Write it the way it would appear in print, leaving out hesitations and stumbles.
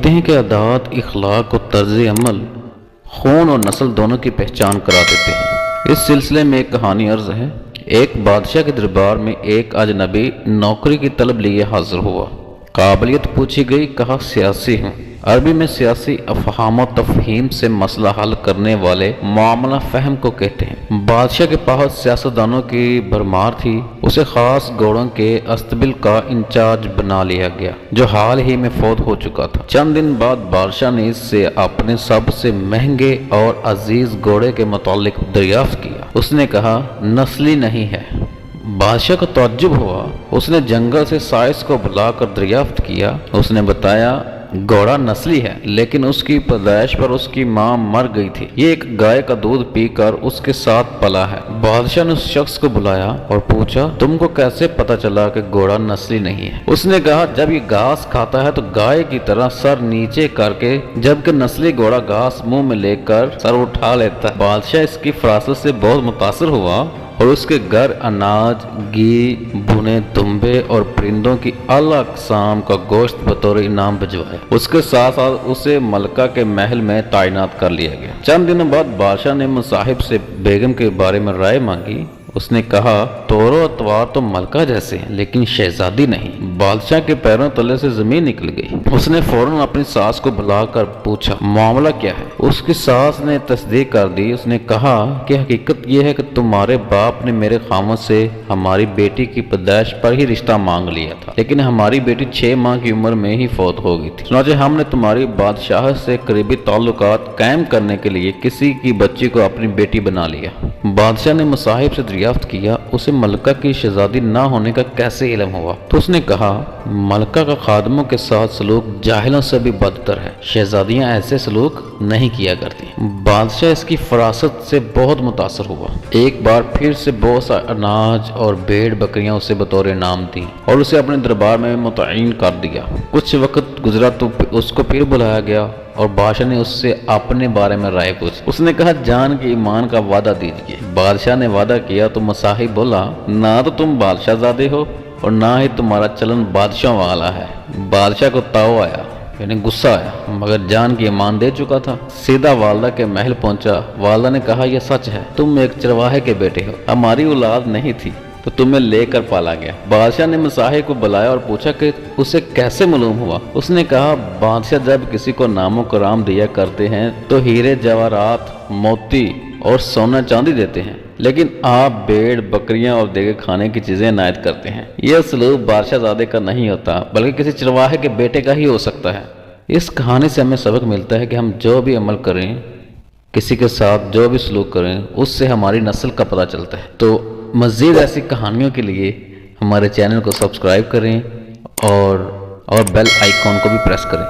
کہتے ہیں کہ عادات، اخلاق اور طرز عمل خون اور نسل دونوں کی پہچان کرا دیتے ہیں۔ اس سلسلے میں ایک کہانی عرض ہے۔ ایک بادشاہ کے دربار میں ایک اجنبی نوکری کی طلب لیے حاضر ہوا۔ قابلیت پوچھی گئی، کہا سیاسی ہوں۔ عربی میں سیاسی افہام و تفہیم سے مسئلہ حل کرنے والے معاملہ فہم کو کہتے ہیں۔ بادشاہ کے پاس سیاستدانوں کی بھرمار تھی۔ اسے خاص گھوڑوں کے استبل کا انچارج بنا لیا گیا جو حال ہی میں فوت ہو چکا تھا۔ چند دن بعد بادشاہ نے اس سے اپنے سب سے مہنگے اور عزیز گھوڑے کے متعلق دریافت کیا۔ اس نے کہا نسلی نہیں ہے۔ بادشاہ کو تعجب ہوا۔ اس نے جنگل سے سائس کو بلا کر دریافت کیا۔ اس نے بتایا گھوڑا نسلی ہے، لیکن اس کی پیدائش پر اس کی ماں مر گئی تھی۔ یہ ایک گائے کا دودھ پی کر اس کے ساتھ پلا ہے۔ بادشاہ نے اس شخص کو بلایا اور پوچھا تم کو کیسے پتا چلا کہ گھوڑا نسلی نہیں ہے؟ اس نے کہا جب یہ گھاس کھاتا ہے تو گائے کی طرح سر نیچے کر کے، جبکہ نسلی گھوڑا گھاس منہ میں لے کر سر اٹھا لیتا ہے۔ بادشاہ اس کی فراست سے بہت متاثر ہوا اور اس کے گھر اناج، گھی، بھنے دمبے اور پرندوں کی اعلیٰ اقسام کا گوشت بطور انعام بھجوایا۔ اس کے ساتھ ساتھ اسے ملکہ کے محل میں تعینات کر لیا گیا۔ چند دنوں بعد بادشاہ نے مصاحب سے بیگم کے بارے میں رائے مانگی۔ اس نے کہا طور و اطوار تو ملکہ جیسے ہیں لیکن شہزادی نہیں۔ بادشاہ کے پیروں تلے سے زمین نکل گئی۔ اس نے فوراً اپنی ساس کو بلا کر پوچھا معاملہ کیا ہے؟ اس کی ساس نے تصدیق کر دی۔ اس نے کہا کہ حقیقت یہ ہے کہ تمہارے باپ نے میرے خاوند سے ہماری بیٹی کی پیدائش پر ہی رشتہ مانگ لیا تھا، لیکن ہماری بیٹی 6 ماہ کی عمر میں ہی فوت ہو گئی تھی۔ چنانچہ ہم نے تمہاری بادشاہت سے قریبی تعلقات قائم کرنے کے لیے کسی کی بچی کو اپنی بیٹی بنا لیا۔ بادشاہ نے مصاحب سے دریافت کیا اسے ملکہ کی شہزادی نہ ہونے کا کیسے علم ہوا؟ تو اس نے کہا ملکہ کا خادموں کے ساتھ سلوک جاہلوں سے بھی بدتر ہے، شہزادیاں ایسے سلوک نہیں کیا کرتی۔ بادشاہ اس کی فراست سے بہت متاثر ہوا۔ ایک بار پھر سے بہت سا اناج اور بھیڑ بکریاں اسے بطور انعام دی اور اسے اپنے دربار میں متعین کر دیا۔ کچھ وقت گزرا تو اس کو پھر بلایا گیا اور بادشاہ نے اس سے اپنے بارے میں رائے پوچھی۔ اس نے کہا جان کے ایمان کا وعدہ دیجیے۔ بادشاہ نے وعدہ کیا تو مصاحب بولا نہ تو تم بادشاہ زادے ہو اور نہ ہی تمہارا چلن بادشاہ والا ہے۔ بادشاہ کو تاؤ آیا، یعنی غصہ آیا، مگر جان کی ایمان دے چکا تھا۔ سیدھا والدہ کے محل پہنچا۔ والدہ نے کہا یہ سچ ہے، تم ایک چرواہے کے بیٹے ہو، ہماری اولاد نہیں تھی تو تمہیں لے کر پالا گیا۔ بادشاہ نے مصاحب کو بلایا اور پوچھا کہ اسے کیسے معلوم ہوا؟ اس نے کہا بادشاہ جب کسی کو نام و کرام دیا کرتے ہیں تو ہیرے جواہرات، موتی اور سونا چاندی دیتے ہیں، لیکن آپ بھیڑ، بکریاں اور دیگر کھانے کی چیزیں عنایت کرتے ہیں۔ یہ سلوک بادشاہ زادے کا نہیں ہوتا بلکہ کسی چرواہے کے بیٹے کا ہی ہو سکتا ہے۔ اس کہانی سے ہمیں سبق ملتا ہے کہ ہم جو بھی عمل کریں، کسی کے ساتھ جو بھی سلوک کریں، اس سے ہماری نسل کا پتہ چلتا ہے۔ تو مزید ایسی کہانیوں کے لیے ہمارے چینل کو سبسکرائب کریں اور بیل آئیکن کو بھی پریس کریں۔